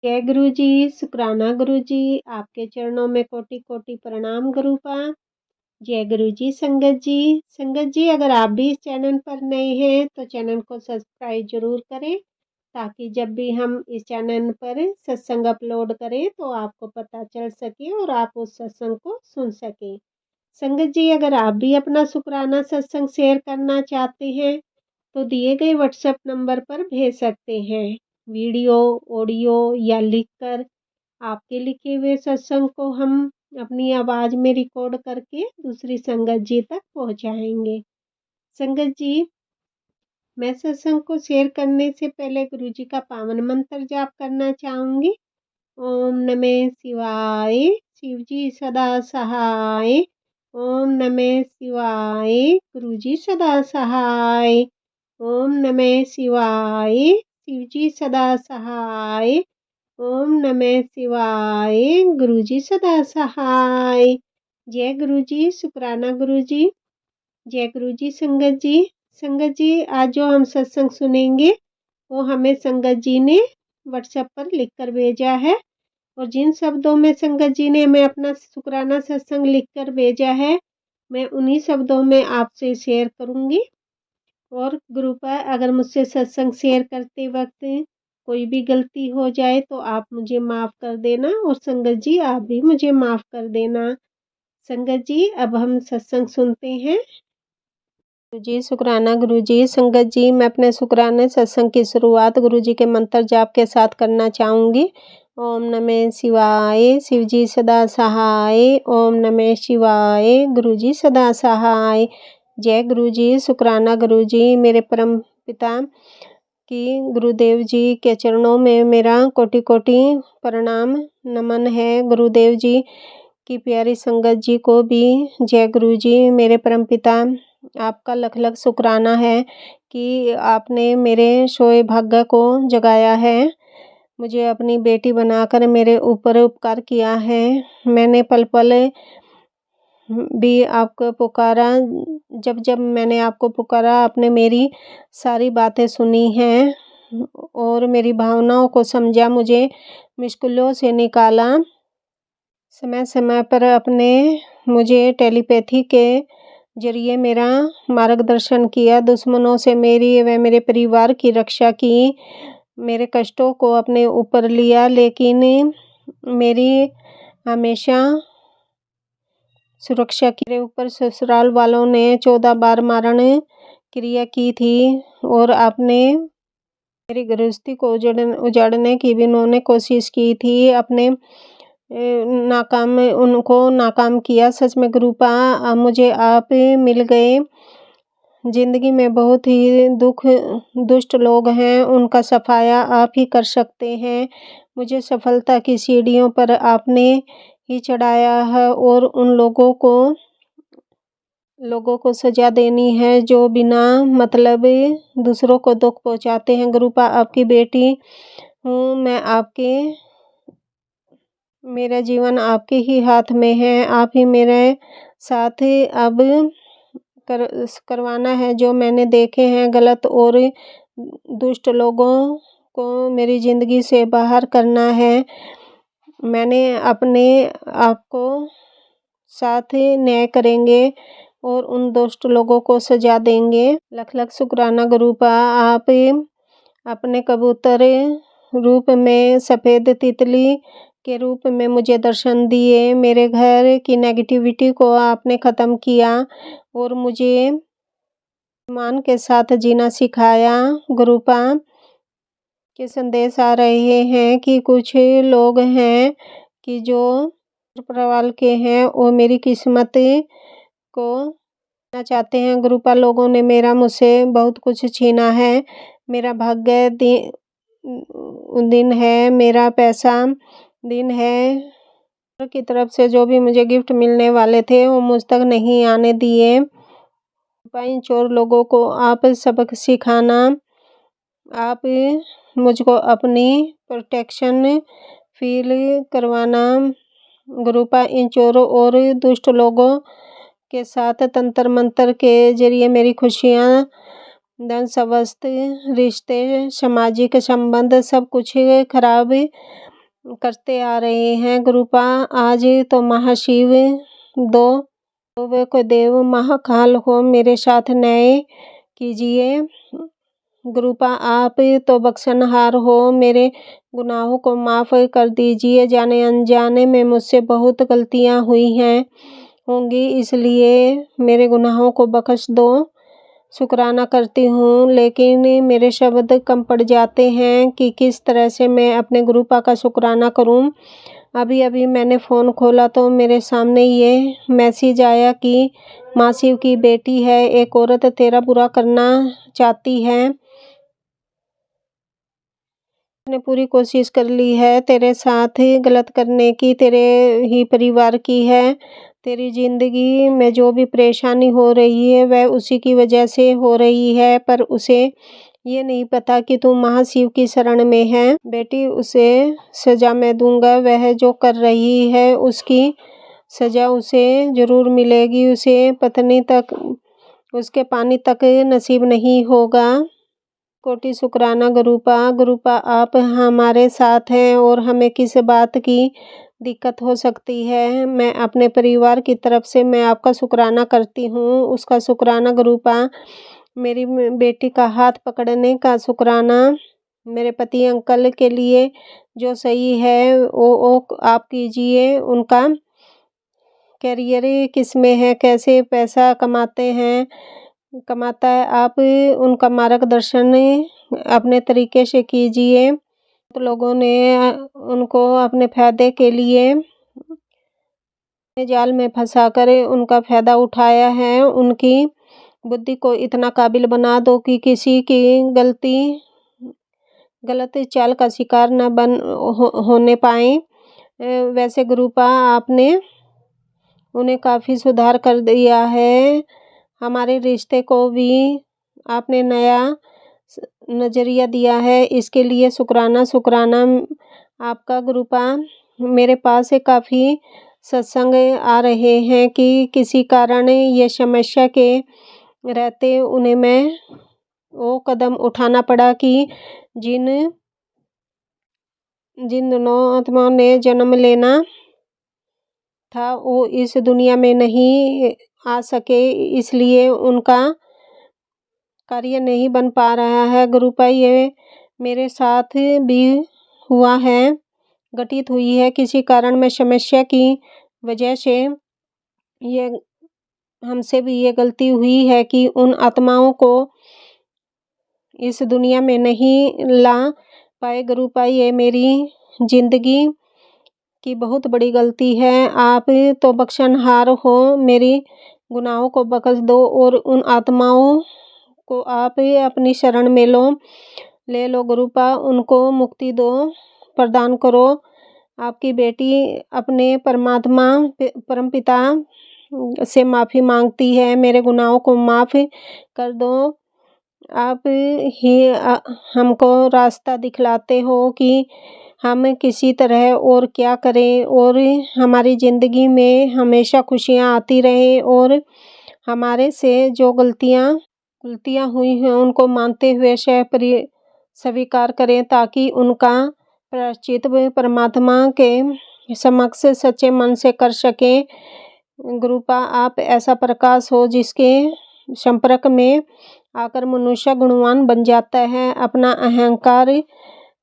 जय गुरु जी, शुक्राना गुरु जी। आपके चरणों में कोटि कोटि प्रणाम गुरुपा। जय गुरु जी। संगत जी अगर आप भी इस चैनल पर नए हैं तो चैनल को सब्सक्राइब जरूर करें, ताकि जब भी हम इस चैनल पर सत्संग अपलोड करें तो आपको पता चल सके और आप उस सत्संग को सुन सकें। संगत जी अगर आप भी अपना शुक्राना सत्संग शेयर करना चाहते हैं तो दिए गए व्हाट्सएप नंबर पर भेज सकते हैं। वीडियो, ऑडियो या लिखकर आपके लिखे हुए सत्संग को हम अपनी आवाज़ में रिकॉर्ड करके दूसरी संगत जी तक पहुंचाएंगे। संगत जी, मैं सत्संग को शेयर करने से पहले गुरु जी का पावन मंत्र जाप करना चाहूँगी। ओम नमः शिवाय, शिव जी सदा सहाय। ओम नमः शिवाय, गुरु जी सदा सहाय। ओम नमः शिवाय, शिव जी सदा सहाय। ओम नमः शिवाय, गुरु जी सदा सहाय। जय गुरु जी, शुक्राना गुरु जी। जय गुरु जी। संगत जी आज जो हम सत्संग सुनेंगे वो हमें संगत जी ने व्हाट्सएप पर लिखकर भेजा है, और जिन शब्दों में संगत जी ने हमें अपना शुक्राना सत्संग लिखकर भेजा है मैं उन्हीं शब्दों में आपसे शेयर करूंगी। और गुरुपा अगर मुझसे सत्संग शेयर करते वक्त कोई भी गलती हो जाए तो आप मुझे माफ़ कर देना, और संगत जी आप भी मुझे माफ़ कर देना। संगत जी अब हम सत्संग सुनते हैं। गुरु जी, शुक्राना गुरु जी। संगत जी मैं अपने शुक्राने सत्संग की शुरुआत गुरु जी के मंत्र जाप के साथ करना चाहूँगी। ओम नमः शिवाय, शिव जी सदा सहाय। ओम नमः शिवाय, गुरु जी सदा सहाय। जय गुरु जी, शुक्राना गुरु जी। मेरे परम पिता की गुरुदेव जी के चरणों में मेरा कोटि कोटि प्रणाम नमन है। गुरुदेव जी की प्यारी संगत जी को भी जय गुरु जी। मेरे परम पिता आपका लख लख शुक्राना है कि आपने मेरे सोए भाग्य को जगाया है, मुझे अपनी बेटी बनाकर मेरे ऊपर उपकार किया है। मैंने पल पल भी आपको पुकारा, जब जब मैंने आपको पुकारा आपने मेरी सारी बातें सुनी हैं और मेरी भावनाओं को समझा, मुझे मुश्किलों से निकाला। समय समय पर अपने मुझे टेलीपैथी के जरिए मेरा मार्गदर्शन किया, दुश्मनों से मेरी व मेरे परिवार की रक्षा की, मेरे कष्टों को अपने ऊपर लिया, लेकिन मेरी हमेशा सुरक्षा की। मेरे ऊपर ससुराल वालों ने 14 बार मारण क्रिया की थी और आपने मेरी गृहस्थी को उजाड़ने की भी उन्होंने कोशिश की थी। अपने उनको नाकाम किया। सच में गुरुपा मुझे आप मिल गए। जिंदगी में बहुत ही दुष्ट लोग हैं, उनका सफाया आप ही कर सकते हैं। मुझे सफलता की सीढ़ियों पर आपने ही चढ़ाया है और उन लोगों को सजा देनी है जो बिना मतलब दूसरों को दुख पहुंचाते हैं। गुरुपा आपकी बेटी हूँ मैं, मेरा जीवन आपके ही हाथ में है। आप ही मेरे साथ अब करवाना है। जो मैंने देखे हैं गलत और दुष्ट लोगों को मेरी ज़िंदगी से बाहर करना है। मैंने अपने आप को साथ न्याय करेंगे और उन दुष्ट लोगों को सजा देंगे। लख लख शुक्राना गुरुपा, आप अपने कबूतर रूप में सफ़ेद तितली के रूप में मुझे दर्शन दिए। मेरे घर की नेगेटिविटी को आपने ख़त्म किया और मुझे ईमान के साथ जीना सिखाया। गुरुपा के संदेश आ रहे हैं कि कुछ लोग हैं कि जो प्रवाल के हैं वो मेरी किस्मत को चाहते हैं। गुरुपा लोगों ने मुझसे बहुत कुछ छीना है। मेरा भाग्य दिन है, मेरा पैसा दिन है की तरफ से जो भी मुझे गिफ्ट मिलने वाले थे वो मुझ तक नहीं आने दिए। इन चोर लोगों को आप सबक सिखाना, आप मुझको अपनी प्रोटेक्शन फील करवाना। गुरुपा इन चोरों और दुष्ट लोगों के साथ तंत्र मंत्र के जरिए मेरी खुशियाँ, धन समस्त रिश्ते, सामाजिक संबंध सब कुछ खराब करते आ रहे हैं गुरुपा। आज तो महाशिव दो को देव महाकाल हो मेरे साथ न्याय कीजिए। गुरुपा आप तो बख्शनहार हो, मेरे गुनाहों को माफ़ कर दीजिए। जाने अनजाने में मुझसे बहुत गलतियां हुई हैं होंगी, इसलिए मेरे गुनाहों को बख्श दो। शुक्राना करती हूँ, लेकिन मेरे शब्द कम पड़ जाते हैं कि किस तरह से मैं अपने गुरुपा का शुक्राना करूँ। अभी अभी मैंने फ़ोन खोला तो मेरे सामने ये मैसेज आया कि माँ शिव की बेटी है, एक औरत तेरा बुरा करना चाहती है। मैंने पूरी कोशिश कर ली है तेरे साथ गलत करने की, तेरे ही परिवार की है। तेरी ज़िंदगी में जो भी परेशानी हो रही है वह उसी की वजह से हो रही है, पर उसे ये नहीं पता कि तू महाशिव की शरण में है। बेटी, उसे सज़ा मैं दूंगा। वह जो कर रही है उसकी सज़ा उसे ज़रूर मिलेगी। उसे पत्नी तक, उसके पानी तक नसीब नहीं होगा। कोटि शुक्राना गुरुपा। गुरुपा आप हमारे साथ हैं और हमें किस बात की दिक्कत हो सकती है। मैं अपने परिवार की तरफ से मैं आपका शुक्राना करती हूँ। उसका शुक्राना गुरुपा। मेरी बेटी का हाथ पकड़ने का शुक्राना। मेरे पति अंकल के लिए जो सही है वो आप कीजिए। उनका करियर किस में है, कैसे पैसा कमाता है, आप उनका मार्गदर्शन अपने तरीके से कीजिए। तो लोगों ने उनको अपने फ़ायदे के लिए जाल में फंसाकर उनका फ़ायदा उठाया है। उनकी बुद्धि को इतना काबिल बना दो कि किसी की गलत चाल का शिकार न होने पाए। वैसे गुरुपा आपने उन्हें काफ़ी सुधार कर दिया है। हमारे रिश्ते को भी आपने नया नज़रिया दिया है, इसके लिए शुक्राना आपका गुरुपा। मेरे पास काफ़ी सत्संग आ रहे हैं कि किसी कारण ये समस्या के रहते उन्हें मैं वो कदम उठाना पड़ा कि जिन दोनों आत्माओं ने जन्म लेना था वो इस दुनिया में नहीं आ सके, इसलिए उनका कार्य नहीं बन पा रहा है। गुरुपा ये मेरे साथ भी हुआ है, घटित हुई है। किसी कारण में समस्या की वजह से ये हमसे भी ये गलती हुई है कि उन आत्माओं को इस दुनिया में नहीं ला पाए। गुरुपा ये मेरी ज़िंदगी की बहुत बड़ी गलती है। आप तो बख्शनहार हो, मेरी गुनाहों को बख्श दो और उन आत्माओं को आप अपनी शरण में ले लो गुरुपा। उनको मुक्ति दो, प्रदान करो। आपकी बेटी अपने परमपिता से माफ़ी मांगती है। मेरे गुनाहों को माफ़ कर दो। आप ही हमको रास्ता दिखलाते हो कि हम किसी तरह और क्या करें और हमारी ज़िंदगी में हमेशा खुशियाँ आती रहें और हमारे से जो गलतियाँ हुई हैं उनको मानते हुए स्वीकार करें, ताकि उनका प्रायश्चित परमात्मा के समक्ष सच्चे मन से कर सकें। गुरुपा आप ऐसा प्रकाश हो जिसके संपर्क में आकर मनुष्य गुणवान बन जाता है, अपना अहंकार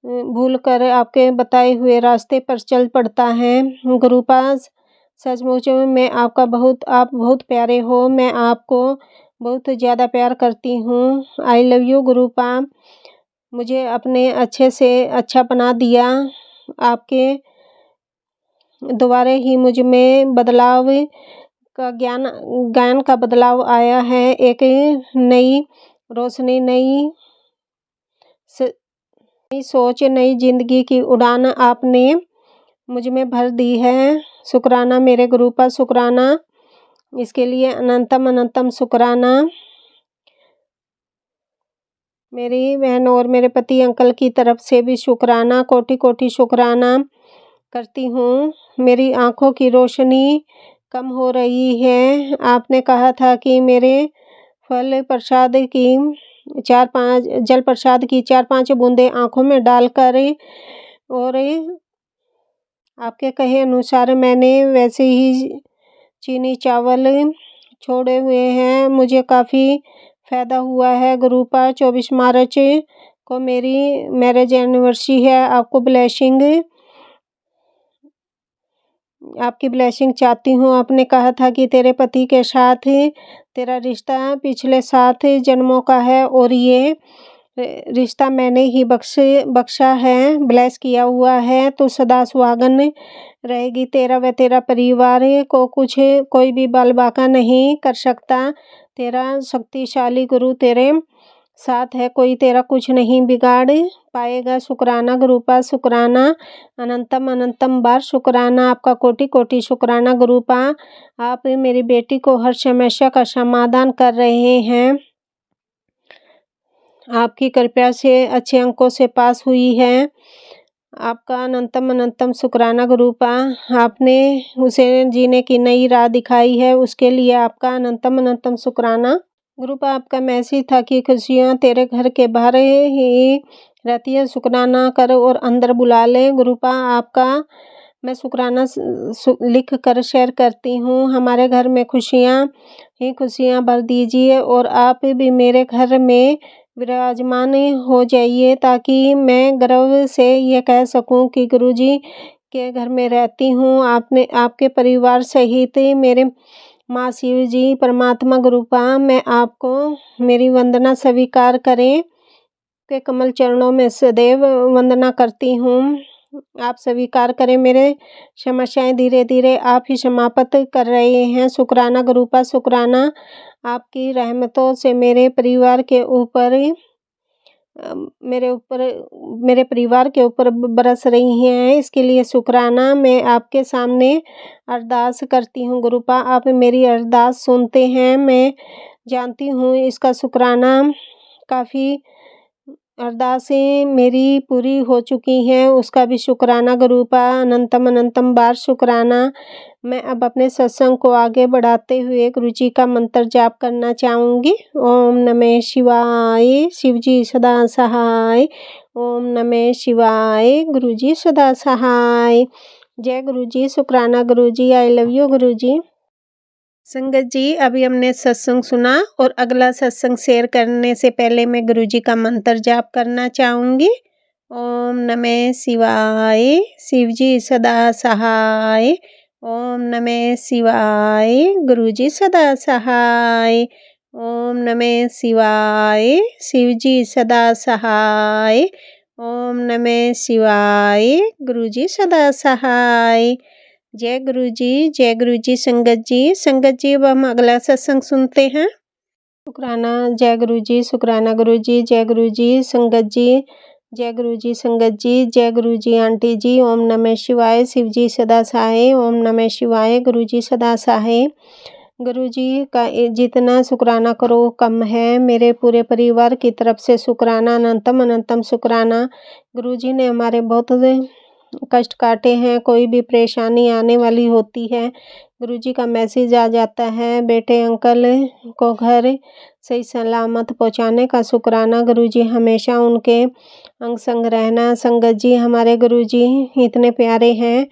भूलकर आपके बताए हुए रास्ते पर चल पड़ता है। गुरुपा सचमुच में आप बहुत प्यारे हो। मैं आपको बहुत ज़्यादा प्यार करती हूँ। I love you गुरुपा। मुझे अपने अच्छे से अच्छा बना दिया। आपके द्वारा ही मुझ में बदलाव का ज्ञान का बदलाव आया है। एक नई रोशनी, नई सोच, नई ज़िंदगी की उड़ान आपने मुझ में भर दी है। शुक्राना मेरे गुरुपा, शुक्राना। इसके लिए अनंतम शुक्राना। मेरी बहन और मेरे पति अंकल की तरफ से भी शुक्राना, कोटि शुक्राना करती हूँ। मेरी आँखों की रोशनी कम हो रही है। आपने कहा था कि मेरे जल प्रसाद की 4-5 बूंदें आँखों में डालकर और आपके कहे अनुसार मैंने वैसे ही चीनी चावल छोड़े हुए हैं। मुझे काफ़ी फ़ायदा हुआ है गुरुपा। 24 मार्च को मेरी मैरिज एनिवर्सरी है। आपकी ब्लेसिंग चाहती हूँ। आपने कहा था कि तेरे पति के साथ तेरा रिश्ता पिछले 7 जन्मों का है और ये रिश्ता मैंने ही बख्शा है, ब्लेस किया हुआ है। तो सदा सुहागन रहेगी। तेरा व तेरा परिवार को कोई भी बाल बाका नहीं कर सकता। तेरा शक्तिशाली गुरु तेरे साथ है, कोई तेरा कुछ नहीं बिगाड़ पाएगा। शुक्राना गुरुपा, शुक्राना, अनंतम अनंतम बार शुक्राना। आपका कोटि कोटि शुक्राना गुरुपा। आप मेरी बेटी को हर समस्या का समाधान कर रहे हैं। आपकी कृपया से अच्छे अंकों से पास हुई है। आपका अनंतम अनंतम शुक्राना गुरुपा। आपने उसे जीने की नई राह दिखाई है, उसके लिए आपका अनंतम अनंतम शुक्राना गुरुपा। आपका मैसेज था कि खुशियाँ तेरे घर के बाहर ही रहती है, शुक्राना कर और अंदर बुला ले। गुरुपा आपका मैं शुक्राना लिख कर शेयर करती हूँ। हमारे घर में खुशियाँ ही खुशियाँ भर दीजिए और आप भी मेरे घर में विराजमान हो जाइए, ताकि मैं गर्व से ये कह सकूं कि गुरुजी के घर में रहती हूँ। आपके परिवार सहित मेरे माँ शिव जी, परमात्मा गुरुपा, मैं आपको मेरी वंदना स्वीकार करें। के कमल चरणों में सदैव वंदना करती हूँ। आप स्वीकार करें। मेरे समस्याएं धीरे धीरे आप ही समाप्त कर रहे हैं। शुक्राना गुरुपा, शुक्राना। आपकी रहमतों से मेरे परिवार के ऊपर मेरे परिवार के ऊपर बरस रही हैं, इसके लिए शुक्राना। मैं आपके सामने अरदास करती हूँ गुरुपा। आप मेरी अरदास सुनते हैं, मैं जानती हूँ इसका शुक्राना। काफ़ी अरदासें मेरी पूरी हो चुकी हैं, उसका भी शुक्राना गुरुपा। अनंतम अनंतम बार शुक्राना। मैं अब अपने सत्संग को आगे बढ़ाते हुए गुरुजी का मंत्र जाप करना चाहूँगी। ओम नमः शिवाय, शिवजी सदा सहाय। ओम नमः शिवाय, गुरुजी सदा सहाय। जय गुरुजी, शुक्राना गुरुजी, आई लव यू गुरुजी। संगत जी, अभी हमने सत्संग सुना और अगला सत्संग शेयर करने से पहले मैं गुरुजी का मंत्र जाप करना चाहूँगी। ओम नमः शिवाय, शिवजी सदा सहाय। ओम नमः शिवाय, गुरुजी सदा सहाय। ओम नमः शिवाय, शिवजी सदा सहाय। ओम नमः शिवाय, गुरुजी सदा सहाय। जय गुरुजी, जय गुरुजी। संगत जी अब हम अगला सत्संग सुनते हैं। शुक्राना, जय गुरुजी, शुक्राना गुरुजी, जय गुरुजी। संगत जी, जय गुरुजी। संगत जी, जय गुरुजी। आंटी जी, ओम नमः शिवाय, शिवजी सदा सहाय। ओम नमः शिवाय, गुरुजी सदा सहाय। गुरुजी का जितना शुक्राना करो कम है। मेरे पूरे परिवार की तरफ से शुक्राना, अनंतम अनंतम शुक्राना। गुरुजी ने हमारे बहुत कष्ट काटे हैं। कोई भी परेशानी आने वाली होती है, गुरुजी का मैसेज आ जाता है, बेटे अंकल को घर सही सलामत पहुंचाने का शुक्राना। गुरुजी हमेशा उनके अंग संग रहना। संगत जी, हमारे गुरुजी इतने प्यारे हैं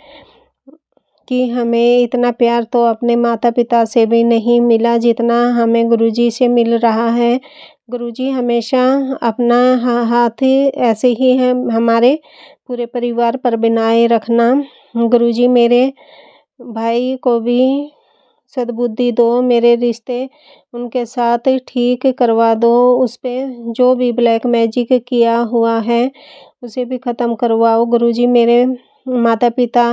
कि हमें इतना प्यार तो अपने माता पिता से भी नहीं मिला जितना हमें गुरुजी से मिल रहा है। गुरुजी हमेशा अपना हाथ ऐसे ही है हमारे पूरे परिवार पर बनाए रखना। गुरुजी मेरे भाई को भी सद्बुद्धि दो, मेरे रिश्ते उनके साथ ठीक करवा दो, उस पर जो भी ब्लैक मैजिक किया हुआ है उसे भी ख़त्म करवाओ। गुरुजी मेरे माता पिता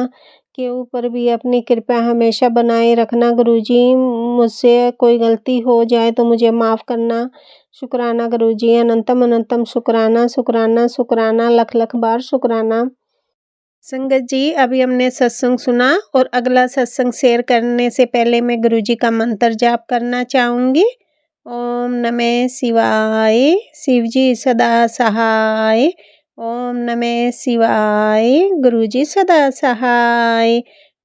के ऊपर भी अपनी कृपा हमेशा बनाए रखना। गुरुजी मुझसे कोई गलती हो जाए तो मुझे माफ़ करना। शुक्राना गुरुजी, अनंतम अनंतम शुक्राना, शुक्राना शुक्राना, लख लख बार शुक्राना। संगत जी, अभी हमने सत्संग सुना और अगला सत्संग शेयर करने से पहले मैं गुरुजी का मंत्र जाप करना चाहूँगी। ओम नमः शिवाय, शिवजी सदा सहाय। ओम नमः शिवाय, गुरुजी सदा सहाय।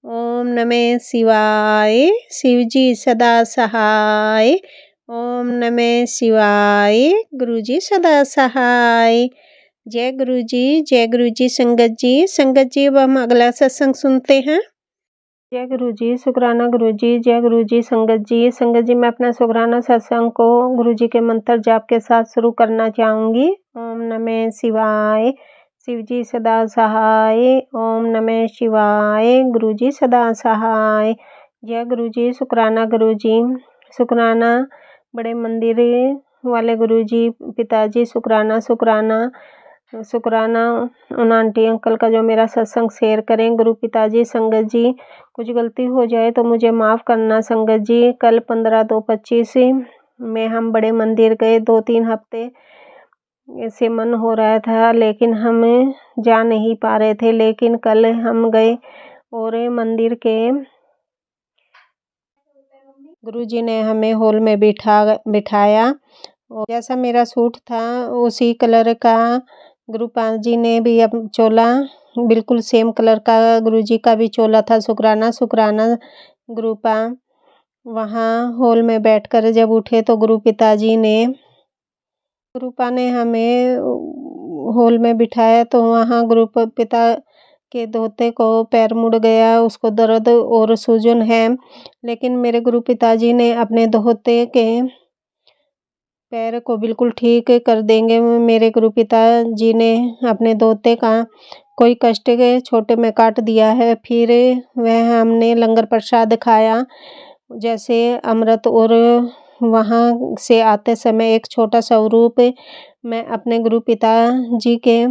ओम नमः शिवाय, शिवजी सदा सहाय। ओम नमः शिवाय, गुरुजी सदा सहाय। जय गुरु जी संगत जी। संगत जी, अब हम अगला सत्संग सुनते हैं। जय गुरु जी, शुक्राना गुरु जी। जय गुरु जी संगत जी। संगत जी, मैं अपना शुक्राना सत्संग को गुरु जी के मंत्र जाप के साथ शुरू करना चाहूँगी। ओम नमः शिवाय, शिव जी सदा सहाय। ओम नमः शिवाय, गुरु जी सदा सहाय। जय गुरु जी, शुक्राना गुरु जी। शुक्राना बड़े मंदिर वाले गुरु जी पिताजी, शुक्राना शुक्राना शुक्राना उन आंटी अंकल का जो मेरा सत्संग शेयर करें। गुरु पिताजी, संगत जी, कुछ गलती हो जाए तो मुझे माफ़ करना संगत जी। कल 15/2/25 में हम बड़े मंदिर गए। 2-3 हफ्ते से मन हो रहा था लेकिन हम जा नहीं पा रहे थे, लेकिन कल हम गए और मंदिर के गुरुजी ने हमें हॉल में बिठाया और जैसा मेरा सूट था उसी कलर का गुरुपाल जी ने भी अब चोला बिल्कुल सेम कलर का गुरुजी का भी चोला था। शुक्राना शुक्राना गुरुपा। वहाँ हॉल में बैठकर जब उठे तो गुरुपा ने हमें हॉल में बिठाया तो वहाँ पिता के धोते को पैर मुड़ गया, उसको दर्द और सूजन है, लेकिन मेरे गुरु पिताजी ने अपने धोते के पैर को बिल्कुल ठीक कर देंगे। मेरे गुरु पिताजी ने अपने धोते का कोई कष्ट के छोटे में काट दिया है। फिर वह हमने लंगर प्रसाद खाया जैसे अमृत, और वहाँ से आते समय एक छोटा स्वरूप मैं अपने गुरु पिताजी के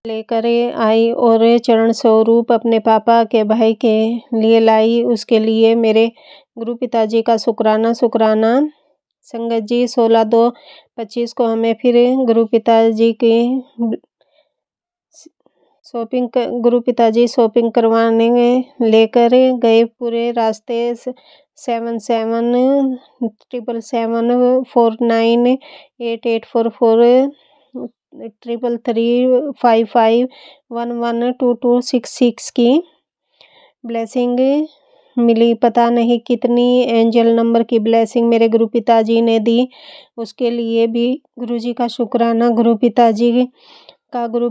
लेकर आई और चरण स्वरूप अपने पापा के भाई के लिए लाई। उसके लिए मेरे गुरु पिताजी का शुक्राना शुक्राना संगत जी। 16/2/25 को हमें फिर गुरु पिताजी की गुरु पिताजी शॉपिंग करवाने लेकर गए। पूरे रास्ते 777744933355112266 की ब्लेसिंग मिली। पता नहीं कितनी एंजल नंबर की ब्लेसिंग मेरे गुरु पिताजी ने दी, उसके लिए भी गुरुजी का शुक्राना। गुरु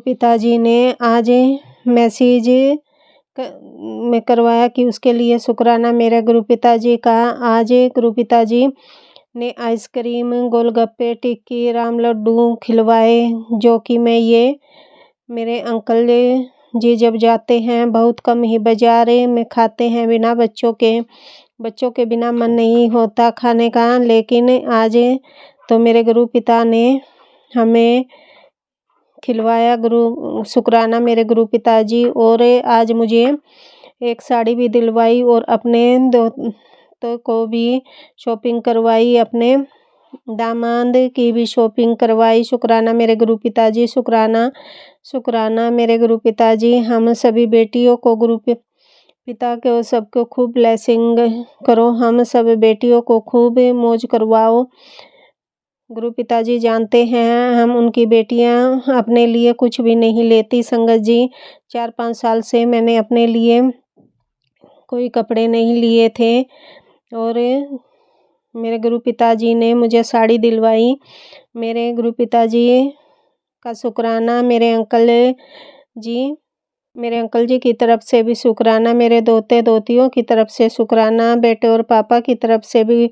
पिताजी ने आज मैसेज में करवाया कि उसके लिए शुक्राना मेरे गुरु पिताजी का। आज गुरु पिताजी ने आइसक्रीम, गोलगप्पे, टिक्की, राम लड्डू खिलवाए, जो कि मेरे अंकल जी जब जाते हैं बहुत कम ही बाजार में खाते हैं। बच्चों के बिना मन नहीं होता खाने का, लेकिन आज तो मेरे गुरु पिता ने हमें खिलवाया। शुक्राना मेरे गुरु पिताजी। और आज मुझे एक साड़ी भी दिलवाई और अपने दोस्तों को भी शॉपिंग करवाई, अपने दामाद की भी शॉपिंग करवाई। शुक्राना मेरे गुरु पिताजी, शुक्राना शुक्राना मेरे गुरु पिताजी। हम सभी बेटियों को गुरु पिता को सबको खूब ब्लेसिंग करो, हम सब बेटियों को खूब मौज करवाओ। गुरु पिताजी जानते हैं हम उनकी बेटियां अपने लिए कुछ भी नहीं लेती संगत जी। 4-5 साल से मैंने अपने लिए कोई कपड़े नहीं लिए थे और मेरे गुरु पिताजी ने मुझे साड़ी दिलवाई। मेरे गुरु पिताजी का शुक्राना। मेरे अंकल जी की तरफ से भी शुक्राना, मेरे दोतियों की तरफ से शुक्राना, बेटे और पापा की तरफ से भी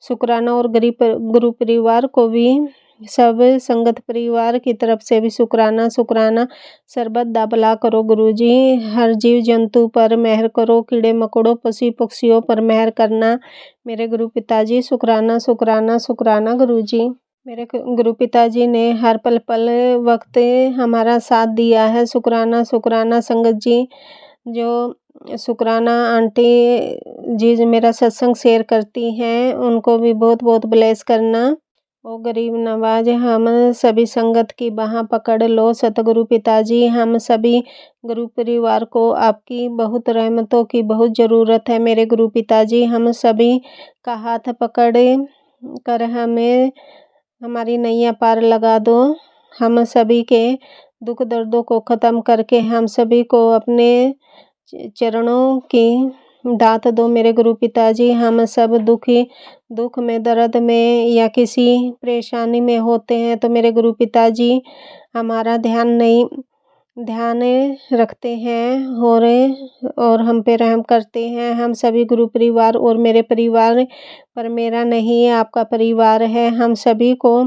शुक्राना, और गुरु परिवार को भी, सब संगत परिवार की तरफ से भी शुक्राना शुक्राना। सर्वदा भला करो गुरुजी, हर जीव जंतु पर मेहर करो, कीड़े मकोड़ों पशु पक्षियों पर मेहर करना मेरे गुरु पिताजी। शुक्राना शुक्राना शुक्राना गुरुजी। मेरे गुरु पिताजी ने हर पल वक्त हमारा साथ दिया है। शुक्राना शुक्राना संगत जी। जो शुक्राना आंटी जी मेरा सत्संग शेयर करती हैं, उनको भी बहुत बहुत ब्लेस करना। ओ गरीब नवाज, हम सभी संगत की बाह पकड़ लो सतगुरु पिताजी। हम सभी गुरु परिवार को आपकी बहुत रहमतों की बहुत ज़रूरत है मेरे गुरु पिताजी। हम सभी का हाथ पकड़ कर हमें हमारी नैया पार लगा दो। हम सभी के दुख दर्दों को ख़त्म करके हम सभी को अपने चरणों की दात दो मेरे गुरु पिताजी। हम सब दुख में, दर्द में या किसी परेशानी में होते हैं तो मेरे गुरु पिताजी हमारा ध्यान रखते हैं और हम पे रहम करते हैं। हम सभी गुरु परिवार और मेरे परिवार पर मेरा नहीं आपका परिवार है, हम सभी को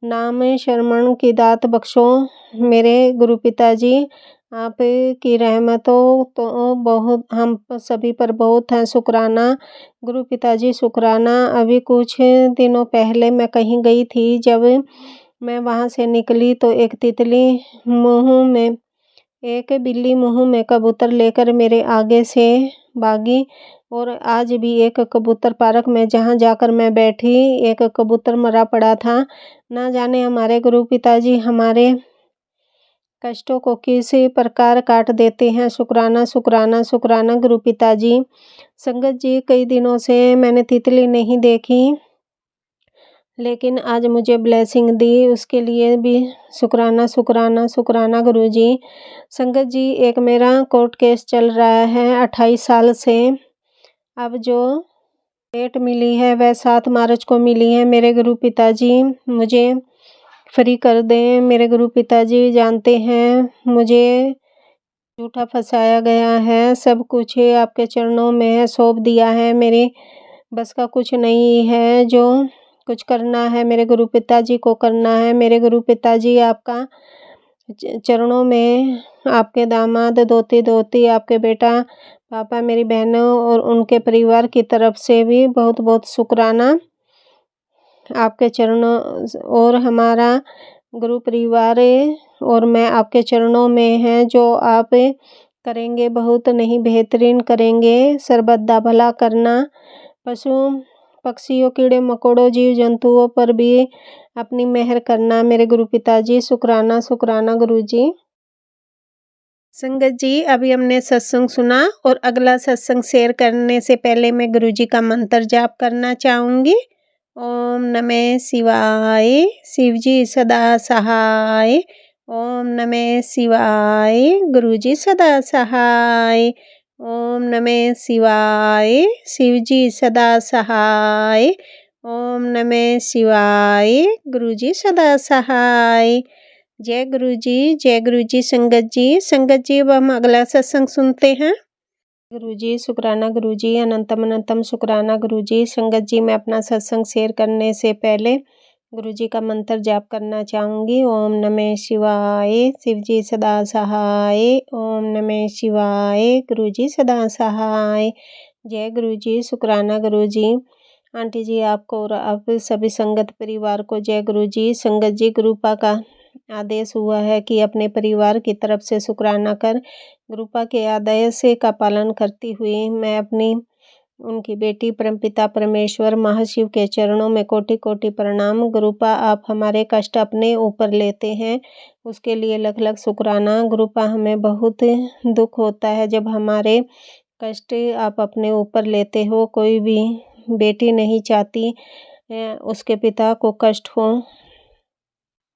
नाम श्रवण की दात बख्शो। मेरे गुरु पिताजी आप की रहमतों तो बहुत हम सभी पर बहुत है, शुक्राना गुरु पिताजी शुक्राना। अभी कुछ दिनों पहले मैं कहीं गई थी, जब मैं वहाँ से निकली तो एक बिल्ली मुँह में कबूतर लेकर मेरे आगे से भागी। और आज भी एक कबूतर पार्क में जहाँ जाकर मैं बैठी, एक कबूतर मरा पड़ा था। ना जाने हमारे गुरु पिताजी हमारे कष्टों को किस प्रकार काट देते हैं। शुक्राना शुक्राना शुक्राना गुरु पिताजी। संगत जी, कई दिनों से मैंने तितली नहीं देखी, लेकिन आज मुझे ब्लेसिंग दी, उसके लिए भी शुक्राना शुक्राना शुक्राना गुरुजी। संगत जी, एक मेरा कोर्ट केस चल रहा है 28 साल से। अब जो डेट मिली है वह 7 मार्च को मिली है। मेरे गुरु पिताजी मुझे फ्री कर दें। मेरे गुरु पिताजी जानते हैं मुझे झूठा फंसाया गया है, सब कुछ आपके चरणों में है, सौंप दिया है। मेरे बस का कुछ नहीं है, जो कुछ करना है मेरे गुरु पिताजी को करना है। मेरे गुरु पिताजी आपका चरणों में, आपके दामाद धोती आपके बेटा पापा, मेरी बहनों और उनके परिवार की तरफ से भी बहुत बहुत शुक्राना आपके चरणों। और हमारा गुरु परिवार और मैं आपके चरणों में हैं, जो आप करेंगे बहुत नहीं बेहतरीन करेंगे। सर्वदा भला करना, पशु पक्षियों कीड़े मकोड़ों जीव जंतुओं पर भी अपनी मेहर करना मेरे गुरु पिताजी। शुक्राना शुक्राना गुरुजी। संगत जी, अभी हमने सत्संग सुना और अगला सत्संग शेयर करने से पहले मैं गुरुजी का मंत्र जाप करना चाहूँगी। ओम नमः शिवाय, शिवजी सदा सहाय। ओम नमः शिवाय, गुरुजी सदा सहाय। ओम नमः शिवाय, शिवजी सदा सहाय। ओम नमः शिवाय, गुरुजी सदा सहाय। जय गुरुजी। संगत जी, अब हम अगला सत्संग सुनते हैं। गुरुजी शुक्राना गुरुजी, अनंतम अनंतम शुक्राना गुरुजी। संगत जी, मैं अपना सत्संग शेयर करने से पहले गुरुजी का मंत्र जाप करना चाहूँगी। ओम नमः शिवाय, शिवजी सदा सहाय। ओम नमः शिवाय, गुरुजी सदा सहाय। जय गुरुजी। शुक्राना गुरुजी। आंटी जी, आपको और आप सभी संगत परिवार को जय गुरुजी। संगत जी, गुरुपा का आदेश हुआ है कि अपने परिवार की तरफ से शुक्राना कर। गुरुपा के आदेश का पालन करती हुई मैं अपनी उनकी बेटी परमपिता परमेश्वर महाशिव के चरणों में कोटि कोटि प्रणाम। गुरुपा, आप हमारे कष्ट अपने ऊपर लेते हैं, उसके लिए लख लख शुक्राना। गुरुपा, हमें बहुत दुख होता है जब हमारे कष्ट आप अपने ऊपर लेते हो। कोई भी बेटी नहीं चाहती उसके पिता को कष्ट हो।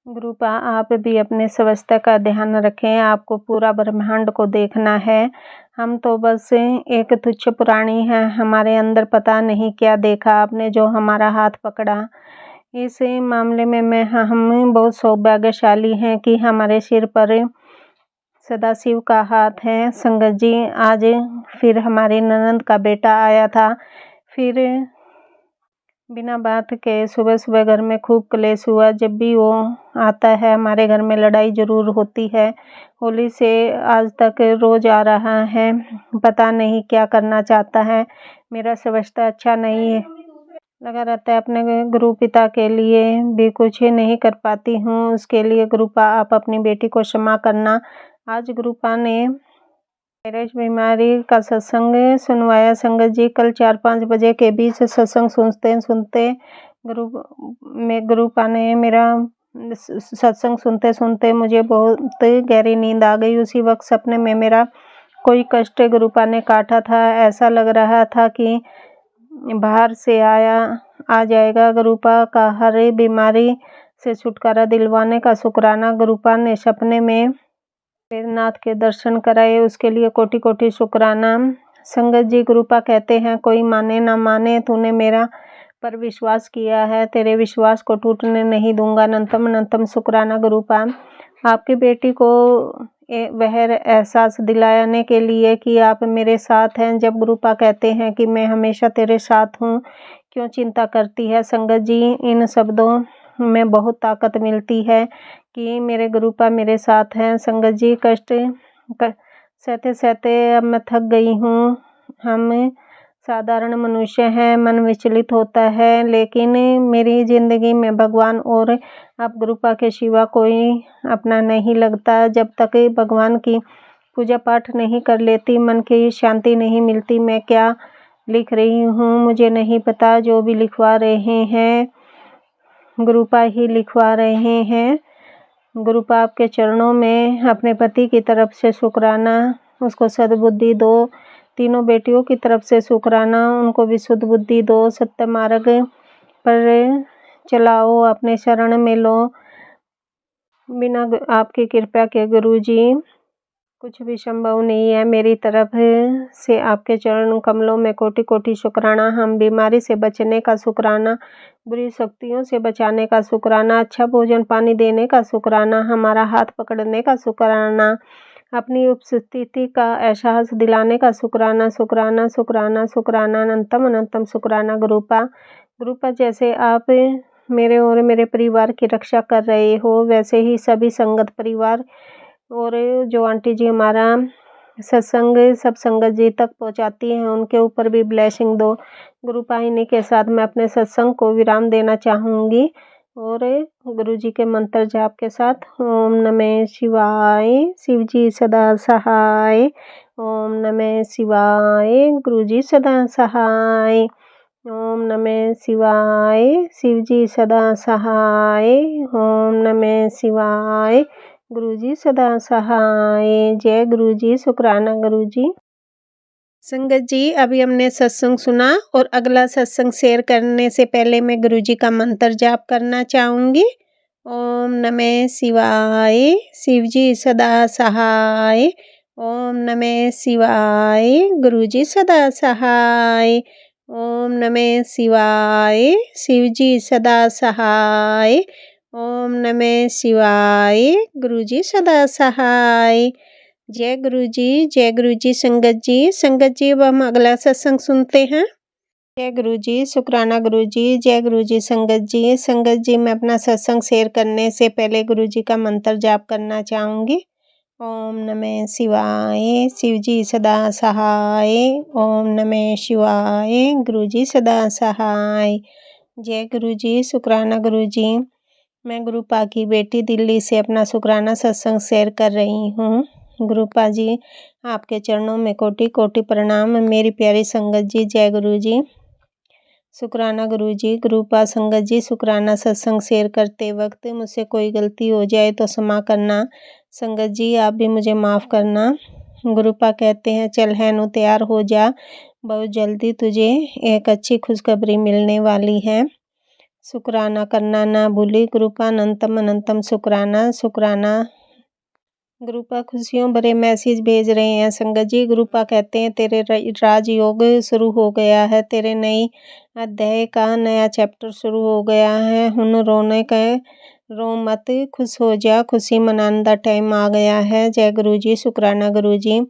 गुरुपा, आप भी अपने स्वास्थ्य का ध्यान रखें, आपको पूरा ब्रह्मांड को देखना है। हम तो बस एक तुच्छ प्राणी हैं, हमारे अंदर पता नहीं क्या देखा आपने जो हमारा हाथ पकड़ा। इस मामले में हम बहुत सौभाग्यशाली हैं कि हमारे सिर पर सदाशिव का हाथ है। संगत जी, आज फिर हमारी ननंद का बेटा आया था, फिर बिना बात के सुबह सुबह घर में खूब क्लेश हुआ। जब भी वो आता है हमारे घर में लड़ाई जरूर होती है। होली से आज तक रोज आ रहा है, पता नहीं क्या करना चाहता है। मेरा स्वास्थ्य अच्छा नहीं है, लगा रहता है। अपने गुरु पिता के लिए भी कुछ नहीं कर पाती हूँ, उसके लिए गुरुपा आप अपनी बेटी को क्षमा करना। आज गुरुपा ने वायरस बीमारी का सत्संग सुनवाया। संगत जी, कल 4-5 बजे के बीच सत्संग सुनते गुरुपा ने मेरा सत्संग सुनते मुझे बहुत गहरी नींद आ गई। उसी वक्त सपने में मेरा कोई कष्ट गुरुपा ने काटा था, ऐसा लग रहा था कि बाहर से आ जाएगा। गुरुपा का हर बीमारी से छुटकारा दिलवाने का शुक्राना। गुरुपा ने सपने में वेदनाथ के दर्शन कराए, उसके लिए कोटि कोटि शुक्राना। संगत जी, गुरुपा कहते हैं, कोई माने ना माने, तूने मेरा पर विश्वास किया है, तेरे विश्वास को टूटने नहीं दूंगा। अनंतम अनंतम शुक्राना गुरुपा। आपकी बेटी को वह एहसास दिलाने के लिए कि आप मेरे साथ हैं। जब गुरुपा कहते हैं कि मैं हमेशा तेरे साथ हूँ, क्यों चिंता करती है। संगत जी, इन शब्दों में बहुत ताकत मिलती है कि मेरे गुरुपा मेरे साथ हैं। संगत जी, कष्ट सहते सहते अब मैं थक गई हूँ। हम साधारण मनुष्य हैं, मन विचलित होता है, लेकिन मेरी ज़िंदगी में भगवान और आप गुरुपा के सिवा कोई अपना नहीं लगता। जब तक भगवान की पूजा पाठ नहीं कर लेती, मन की शांति नहीं मिलती। मैं क्या लिख रही हूँ मुझे नहीं पता। जो भी लिखवा रहे हैं गुरुपा ही लिखवा रहे हैं। गुरुपा आपके चरणों में अपने पति की तरफ से शुक्राना, उसको सद्बुद्धि दो। तीनों बेटियों की तरफ से शुक्राना, उनको भी शुद्ध बुद्धि दो, सत्य मार्ग पर चलाओ, अपने शरण में लो। बिना आपकी कृपा के गुरुजी कुछ भी संभव नहीं है। मेरी तरफ से आपके चरण कमलों में कोटि कोटि शुक्राना। हम बीमारी से बचने का शुक्राना, बुरी शक्तियों से बचाने का शुक्राना, अच्छा भोजन पानी देने का शुक्राना, हमारा हाथ पकड़ने का शुक्राना, अपनी उपस्थिति का एहसास दिलाने का शुक्राना, शुक्राना शुक्राना शुक्राना, अनंतम अनंतम शुक्राना। गुरुपा जैसे आप मेरे और मेरे परिवार की रक्षा कर रहे हो, वैसे ही सभी संगत परिवार और जो आंटी जी हमारा सत्संग सब संगत जी तक पहुंचाती हैं, उनके ऊपर भी ब्लेसिंग दो। गुरुपा इन्हीं के साथ मैं अपने सत्संग को विराम देना चाहूँगी और गुरु जी के मंत्र जाप के साथ। ओम नमः शिवाय, शिव जी सदा सहाय। ओम नमः शिवाय, गुरु जी सदा सहाय। ओम नमः शिवाय, शिव जी सदा सहाय। ओम नमः शिवाय, गुरु जी सदा सहाय। जय गुरु जी, शुक्राना गुरु जी। संगत जी, अभी हमने सत्संग सुना और अगला सत्संग शेयर करने से पहले मैं गुरु जी का मंत्र जाप करना चाहूँगी। ओम नमः शिवाय, शिव जी सदा सहाय। ओम नमः शिवाय, गुरु जी सदा सहाय। ओम नमः शिवाय, शिव जी सदा सहाय। ओम नमः शिवाय, गुरु जी सदा सहाय। जय गुरु जी, जय गुरु जी। संगत जी अब हम अगला सत्संग सुनते हैं। जय गुरु जी, शुक्राना गुरु जी। जय गुरु जी। संगत जी मैं अपना सत्संग शेयर करने से पहले गुरु जी का मंत्र जाप करना चाहूँगी। ओम नमः शिवाय, शिव जी सदा सहाय। ओम नमः शिवाय, गुरु जी सदा सहाय। जय गुरु जी, शुक्राना गुरु जी। मैं गुरुपा की बेटी दिल्ली से अपना शुक्राना सत्संग शेयर कर रही हूँ। गुरुपा जी, आपके चरणों में कोटि कोटि प्रणाम। मेरी प्यारी संगत जी, जय गुरु जी। शुक्राना गुरु जी। गुरुपा संगत जी, शुक्राना सत्संग शेयर करते वक्त मुझसे कोई गलती हो जाए तो क्षमा करना। संगत जी, आप भी मुझे माफ़ करना। गुरुपा कहते हैं, चल हैनु तैयार हो जा, बहुत जल्दी तुझे एक अच्छी खुशखबरी मिलने वाली है। शुक्राना करना ना भूली। गुरुपा अनंतम अनंतम शुक्राना। गुरुपा खुशियों भरे मैसेज भेज रहे हैं। संगत जी, गुरुपा कहते हैं, तेरे राजयोग शुरू हो गया है, तेरे नई अध्याय का नया चैप्टर शुरू हो गया है। हुन रोने का रो मत, खुश हो जा, खुशी मनाने का टाइम आ गया है। जय गुरु जी, शुक्राना गुरु जी।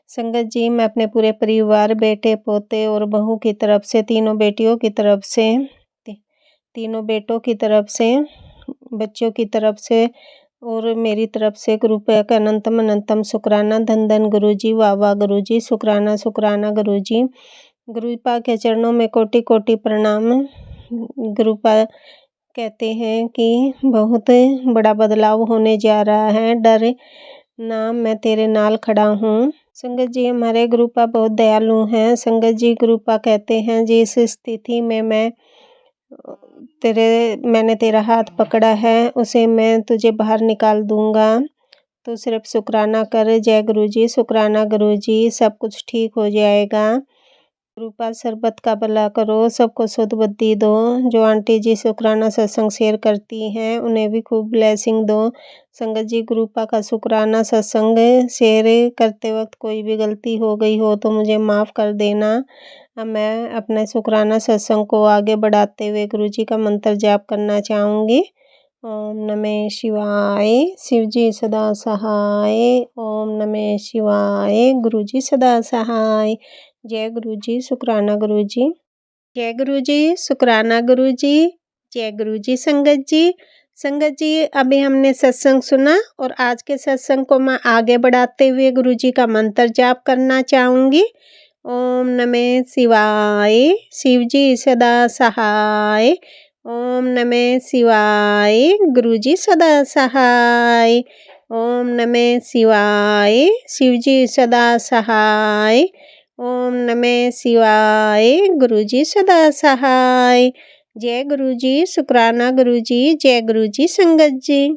संगत जी, मैं अपने पूरे परिवार, बेटे पोते और बहू की तरफ से, तीनों बेटियों की तरफ से, तीनों बेटों की तरफ से, बच्चों की तरफ से और मेरी तरफ से गुरुपा का अनंतम अनंतम शुक्राना। धन धन गुरु जी, वाह वाह गुरु जी, शुक्राना शुक्राना गुरु जी। गुरुपा के चरणों में कोटि कोटि प्रणाम। गुरुपा कहते हैं कि बहुत बड़ा बदलाव होने जा रहा है, डर ना, मैं तेरे नाल खड़ा हूँ। संगत जी, हमारे गुरुपा बहुत दयालु हैं। संगत जी, गुरुपा कहते हैं, जिस स्थिति में मैंने तेरा हाथ पकड़ा है, उसे मैं तुझे बाहर निकाल दूंगा, तो सिर्फ शुक्राना कर। जय गुरु जी, शुक्राना गुरु जी। सब कुछ ठीक हो जाएगा। गुरुपा सरबत का भला करो, सबको शुद्ध बुद्धि दो। जो आंटी जी शुक्राना सत्संग शेयर करती हैं, उन्हें भी खूब ब्लेसिंग दो। संगत जी, गुरुपा का शुक्राना सत्संग शेयर करते वक्त कोई भी गलती हो गई हो तो मुझे माफ़ कर देना। अब मैं अपने शुक्राना सत्संग को आगे बढ़ाते हुए गुरु जी का मंत्र जाप करना चाहूँगी। ओम नमः शिवाय। शिव जी सदा सहाय। ओम नमः शिवाय। गुरु जी सदा सहाय। जय गुरु जी, शुक्राना गुरु जी। जय गुरु जी, शुक्राना गुरु जी। जय गुरु जी संगत जी। संगत जी, अभी हमने सत्संग सुना और आज के सत्संग को मैं आगे बढ़ाते हुए गुरु जी का मंत्र जाप करना चाहूँगी। ओम नमः शिवाय। शिव जी सदा सहाय। ओम नमः शिवाय। गुरु जी सदा सहाय। ओम नमः शिवाय। शिव जी सदा सहाय। ओम नमः शिवाय। गुरु जी सदा सहाय। जय गुरु जी, शुक्राना गुरु जी। जय गुरु जी संगत जी।